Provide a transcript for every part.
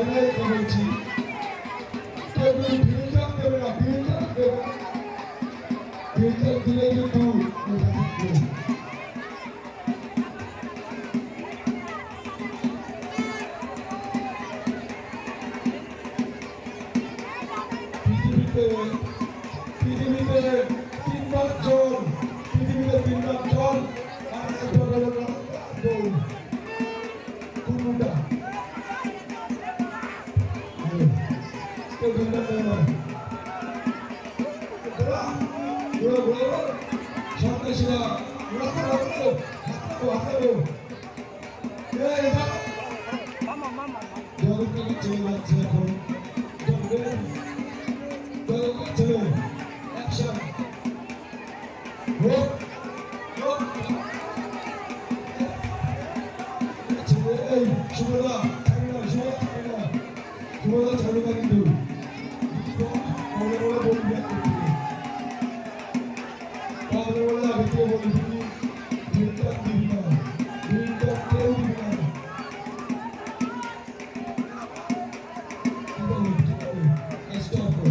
জায়গায় বলছি ফিল্টার দেবে না, ফিল্টার দেবে না, ফিল্টার দিলে কিন্তু পৃথিবীতে পৃথিবীতে তিনবার জল, পৃথিবীতে তিনবার জল আর একবার হলো দৌড় কোনটা সন্ত্রাসীরা জগৎটাকে চলে যাচ্ছে এখন চলে অ্যাকশন এই শুভদা ছাড়বে না, শুভদা ছাড়বে না কিন্তু বলে বলে বলবি বলে বলে আগে থেকে বলি ফিল্টার দিবি না, ফিল্টার কেউ দিবি না। স্টপ কর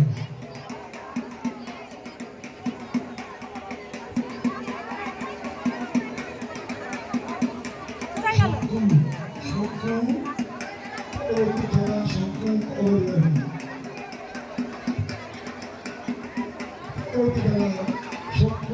শক্তি